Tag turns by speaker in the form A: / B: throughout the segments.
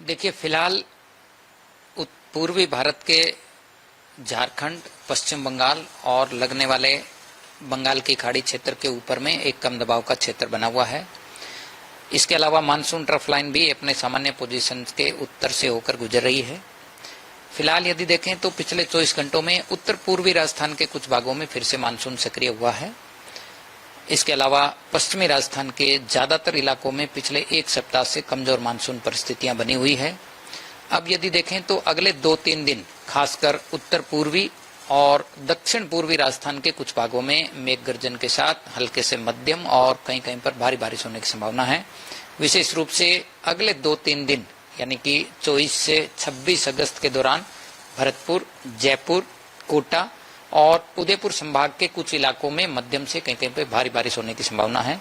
A: देखिए, फिलहाल पूर्वी भारत के झारखंड, पश्चिम बंगाल और लगने वाले बंगाल की खाड़ी क्षेत्र के ऊपर में एक कम दबाव का क्षेत्र बना हुआ है। इसके अलावा मानसून ट्रफ लाइन भी अपने सामान्य पोजीशन के उत्तर से होकर गुजर रही है। फिलहाल यदि देखें तो पिछले 24 घंटों में उत्तर पूर्वी राजस्थान के कुछ भागों में फिर से मानसून सक्रिय हुआ है। इसके अलावा पश्चिमी राजस्थान के ज्यादातर इलाकों में पिछले एक सप्ताह से कमजोर मानसून परिस्थितियां बनी हुई है। अब यदि देखें तो अगले 2-3 दिन खासकर उत्तर पूर्वी और दक्षिण पूर्वी राजस्थान के कुछ भागों में मेघ गर्जन के साथ हल्के से मध्यम और कहीं कहीं पर भारी बारिश होने की संभावना है। विशेष रूप से अगले 2-3 दिन यानी कि 24 से 26 अगस्त के दौरान भरतपुर, जयपुर, कोटा और उदयपुर संभाग के कुछ इलाकों में मध्यम से कहीं कहीं पर भारी बारिश होने की संभावना है।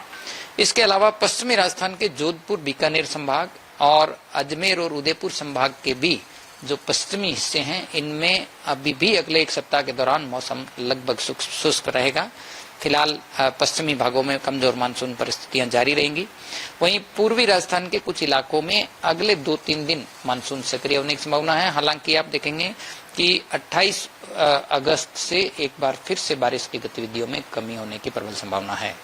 A: इसके अलावा पश्चिमी राजस्थान के जोधपुर, बीकानेर संभाग और अजमेर और उदयपुर संभाग के भी जो पश्चिमी हिस्से हैं, इनमें अभी भी अगले एक सप्ताह के दौरान मौसम लगभग शुष्क रहेगा। फिलहाल पश्चिमी भागों में कमजोर मानसून परिस्थितियां जारी रहेंगी। वहीं पूर्वी राजस्थान के कुछ इलाकों में अगले 2-3 दिन मानसून सक्रिय होने की संभावना है। हालांकि आप देखेंगे कि 28 अगस्त से एक बार फिर से बारिश की गतिविधियों में कमी होने की प्रबल संभावना है।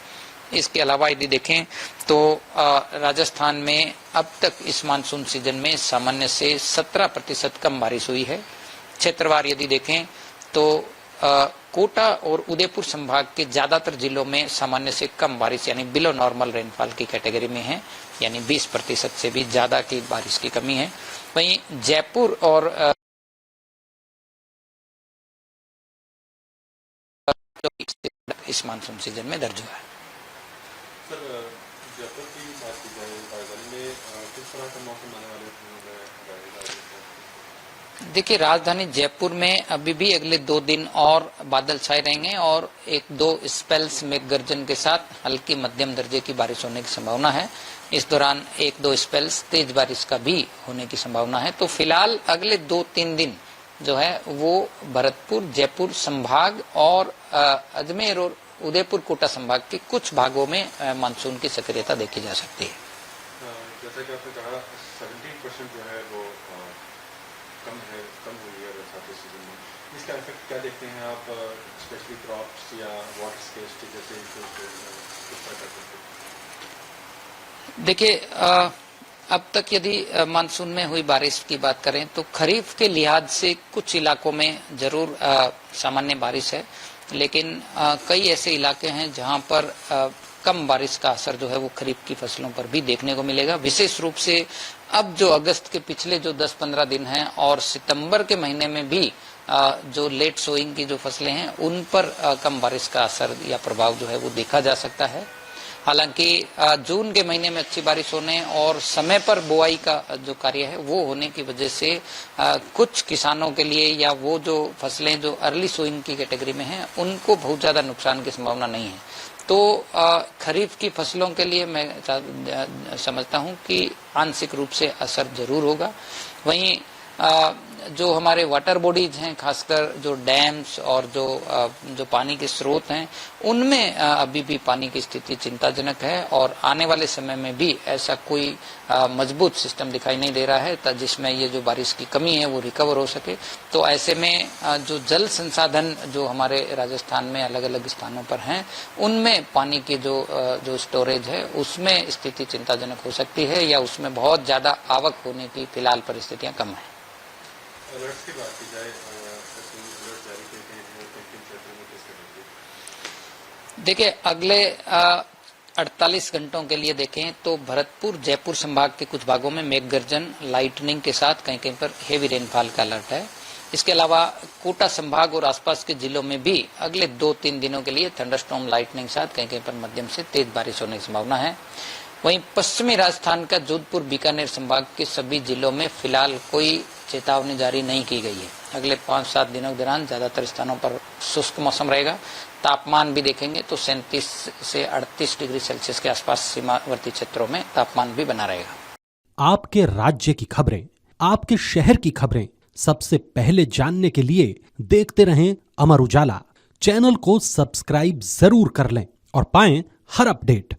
A: इसके अलावा यदि देखें तो राजस्थान में अब तक इस मानसून सीजन में सामान्य से 17% कम बारिश हुई है। क्षेत्रवार यदि देखें तो कोटा और उदयपुर संभाग के ज्यादातर जिलों में सामान्य से कम बारिश यानी बिलो नॉर्मल रेनफॉल की कैटेगरी में है, यानी 20% से भी ज्यादा की बारिश की कमी है। वहीं जयपुर और इस मानसून सीजन में दर्ज हुआ है।
B: सर, जयपुर की बात की जाए, राजधानी में किस तरह का मौसम आने वाले हैं?
A: देखिए, राजधानी जयपुर में अभी भी अगले 2 दिन और बादल छाए रहेंगे और 1-2 स्पेल्स मेघ गर्जन के साथ हल्की मध्यम दर्जे की बारिश होने की संभावना है। इस दौरान 1-2 स्पेल्स तेज बारिश का भी होने की संभावना है। तो फिलहाल अगले 2-3 दिन जो है वो भरतपुर, जयपुर संभाग और अजमेर और उदयपुर, कोटा संभाग के कुछ भागों में मानसून की सक्रियता देखी जा सकती है।
B: जैसा कि आपने कहा 17% जो है वो कम हुई है बरसात इस सीजन में। इसका इफेक्ट क्या देखते हैं आप, स्पेशली क्रॉप्स या वाटर स्केर्सिटी जैसे इश्यूज पर?
A: देखिए, अब तक यदि मानसून में हुई बारिश की बात करें तो खरीफ के लिहाज से कुछ इलाकों में जरूर सामान्य बारिश है, लेकिन कई ऐसे इलाके हैं जहां पर कम बारिश का असर जो है वो खरीफ की फसलों पर भी देखने को मिलेगा। विशेष रूप से अब जो अगस्त के पिछले जो 10-15 दिन हैं और सितंबर के महीने में भी जो लेट सोइंग की जो फसलें हैं उन पर कम बारिश का असर या प्रभाव जो है वो देखा जा सकता है। हालांकि जून के महीने में अच्छी बारिश होने और समय पर बुआई का जो कार्य है वो होने की वजह से कुछ किसानों के लिए या वो जो फसलें जो अर्ली सोइंग की कैटेगरी में हैं उनको बहुत ज्यादा नुकसान की संभावना नहीं है। तो खरीफ की फसलों के लिए मैं समझता हूं कि आंशिक रूप से असर जरूर होगा। वहीं जो हमारे वाटर बॉडीज हैं, खासकर जो डैम्स और जो पानी के स्रोत हैं, उनमें अभी भी पानी की स्थिति चिंताजनक है और आने वाले समय में भी ऐसा कोई मजबूत सिस्टम दिखाई नहीं दे रहा है जिसमें ये जो बारिश की कमी है वो रिकवर हो सके। तो ऐसे में जो जल संसाधन जो हमारे राजस्थान में अलग अलग स्थानों पर हैं, उनमें पानी की जो स्टोरेज है उसमें स्थिति चिंताजनक हो सकती है या उसमें बहुत ज्यादा आवक होने की फिलहाल परिस्थितियां कम है।
B: अलर्ट्स की बात की जाए, अलर्ट जारी किए गए हैं किन क्षेत्रों में, किस तरह की?
A: देखिए, अगले 48 घंटों के लिए देखें तो भरतपुर, जयपुर संभाग के कुछ भागों में मेघ गर्जन, लाइटनिंग के साथ कहीं कहीं पर हेवी रेनफॉल का अलर्ट है। इसके अलावा कोटा संभाग और आसपास के जिलों में भी अगले 2-3 दिनों के लिए थंडरस्टॉर्म लाइटनिंग के साथ कहीं कहीं पर मध्यम से तेज बारिश होने की संभावना है। वहीं पश्चिमी राजस्थान का जोधपुर, बीकानेर संभाग के सभी जिलों में फिलहाल कोई चेतावनी जारी नहीं की गई है। अगले 5-7 दिनों के दौरान ज्यादातर स्थानों पर शुष्क मौसम रहेगा। तापमान भी देखेंगे तो 37 से 38 डिग्री सेल्सियस के आसपास सीमावर्ती क्षेत्रों में तापमान भी बना रहेगा।
C: आपके राज्य की खबरें, आपके शहर की खबरें सबसे पहले जानने के लिए देखते रहें अमर उजाला। चैनल को सब्सक्राइब जरूर कर लें और पाएं हर अपडेट।